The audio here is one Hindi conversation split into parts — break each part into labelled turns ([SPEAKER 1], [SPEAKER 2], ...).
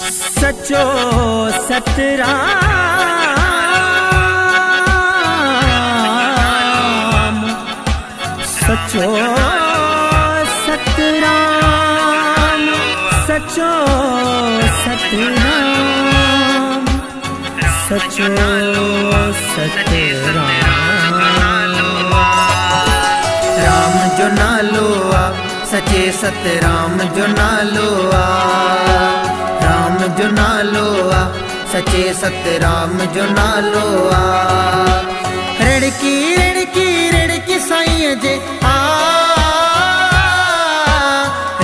[SPEAKER 1] सचो सतराम, सचो सतराम, सचो सतराम, सचो सतराम।
[SPEAKER 2] राम जो नालो आ सचे सतराम जो नालो आ, राम जो नालो आ सचे सतराम जो नालो आ। रड़की रड़की रड़की साईं जे आ,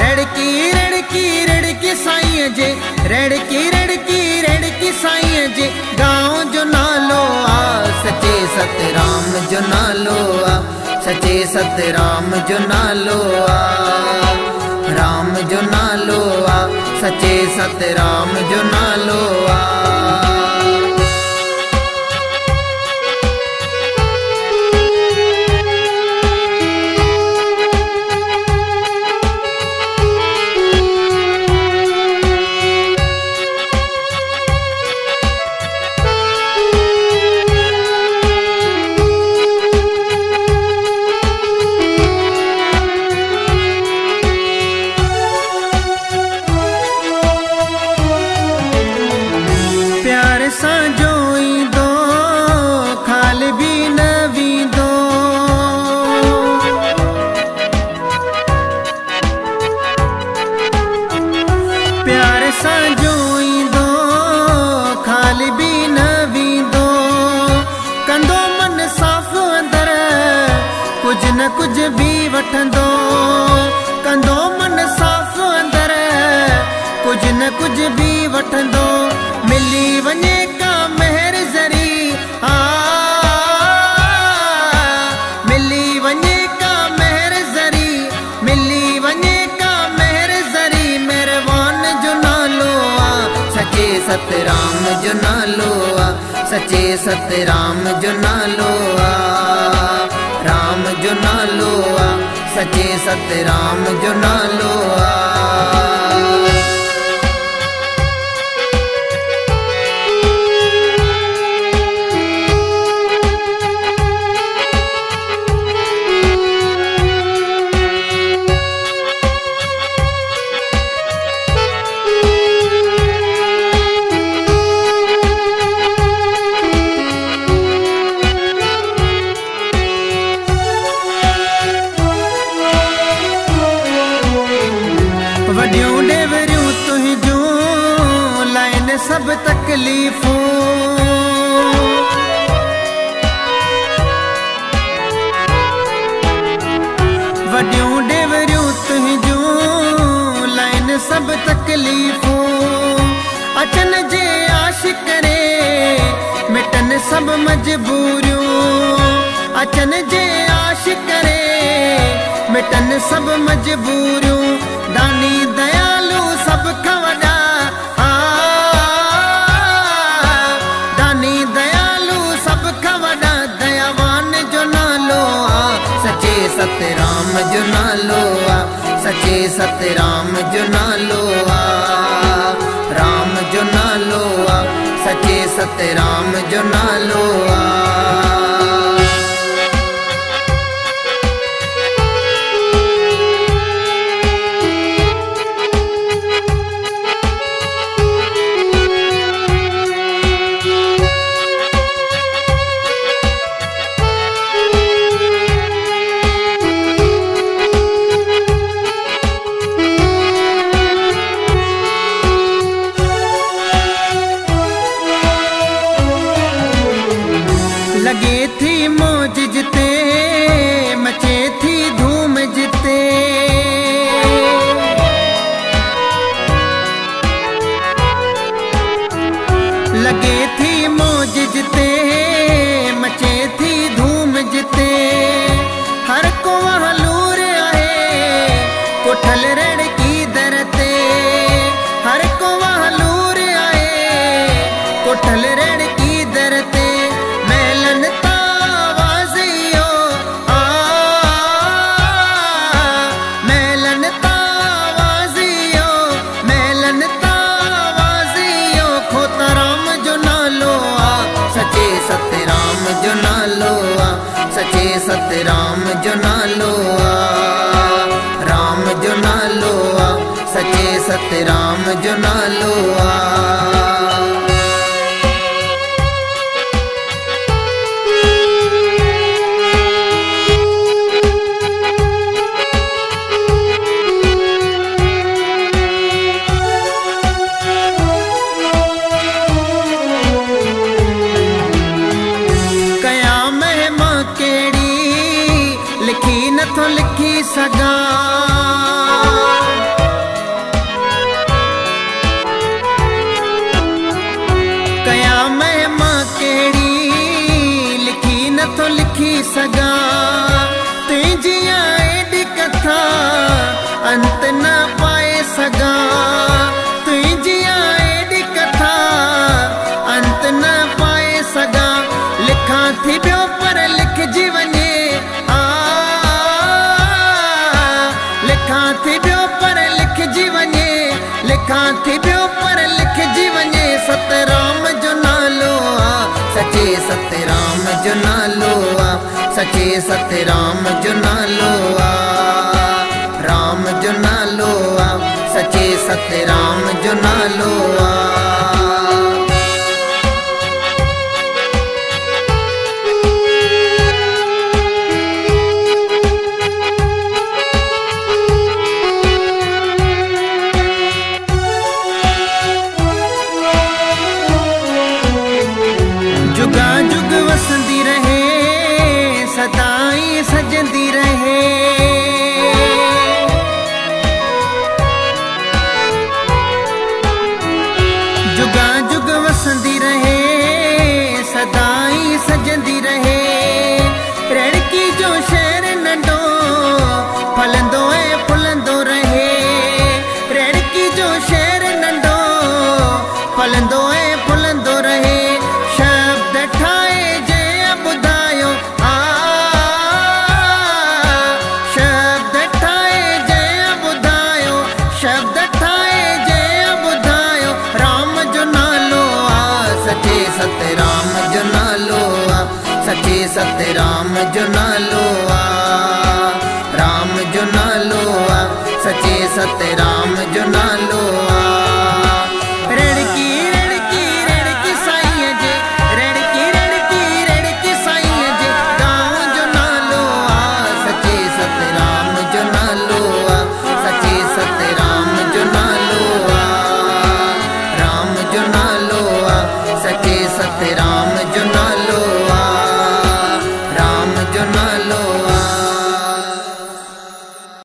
[SPEAKER 2] रड़की रड़की रड़की साईं जे, रड़की रड़की रड़की साईं जे गाँव जो नालो आ सचे सतराम जो नालो आ, सचे सतराम जो नालो आ। राम जो नालो आ सचे सतराम जो नालो आ। कुछ भी वठंदो कंदो मन साफ़ अंदर, कुछ न कुछ भी वठंदो मिली वञे का मेहर ज़री आ, मिली वञे का मेहर ज़री, मिली वञे का मेहर ज़री। मेहरबान जो नालो आ सचे सतराम जो नालो आ, सचे सतराम जो नालो आ। राम जो नालो आ सचे सतराम जो नालो आ। वड्डियूं डेवरियूं तुंहिंजूं लाइन सब तकलीफ़ूं, वड्डियूं डेवरियूं तुंहिंजूं लाइन सब तकलीफ़ूं। अचन जे आशिक़ रे मिटन सब मजबूरियूं, अचन जे आशिक़ रे मिटन सब मजबूरियूं। दानी दयालु सब खवड़ा आ, दानी दयालु सब खवड़ा। दयावान जो नालो आ सचे सतराम जो नालो आ, सचे सतराम जो नालो आ। राम जो नालो आ सचे सतराम जो नालो आ। सतराम जो नालो आ, राम जो नालो आ, सचे सतराम जो नालो आ। नथो लिखी सगा कया महिमा केड़ी लिखी नथो लिखी सगा तुझी एडी कथा अंत न पाए सगा तुझी एडी कथा अंत न पाए सगा लिखा थी बियो पर लिख जीवने लिखा थी बियो पर लिख जीवने लिखा थी बियो पर लिख जीवने सतराम जो नालो आ, सचे सतराम जो नालो आ, सचे सतराम जो नालो आ, राम जो नालो आ, सचे सतराम जो नालो आ। जुगा जुग वसंदी रहे सदाई सजंदी रहे जुगा जुग वसंदी रहे सदाई सजंदी रहे रड़की जो शहर नंढो फलंदो ऐं फुलंदो रहे रड़की जो शहर नंढो फलंदो ऐं फुलंदो रहे शब्द ठाए जय बुधायो आ शब्द ठाए जय बुधायो शब्द ठाए जय बुधायो राम जो नालो आ, सचे सतराम जो नालो आ, सचे सतराम जो नालो आ, राम जो नालो आ, सचे सतराम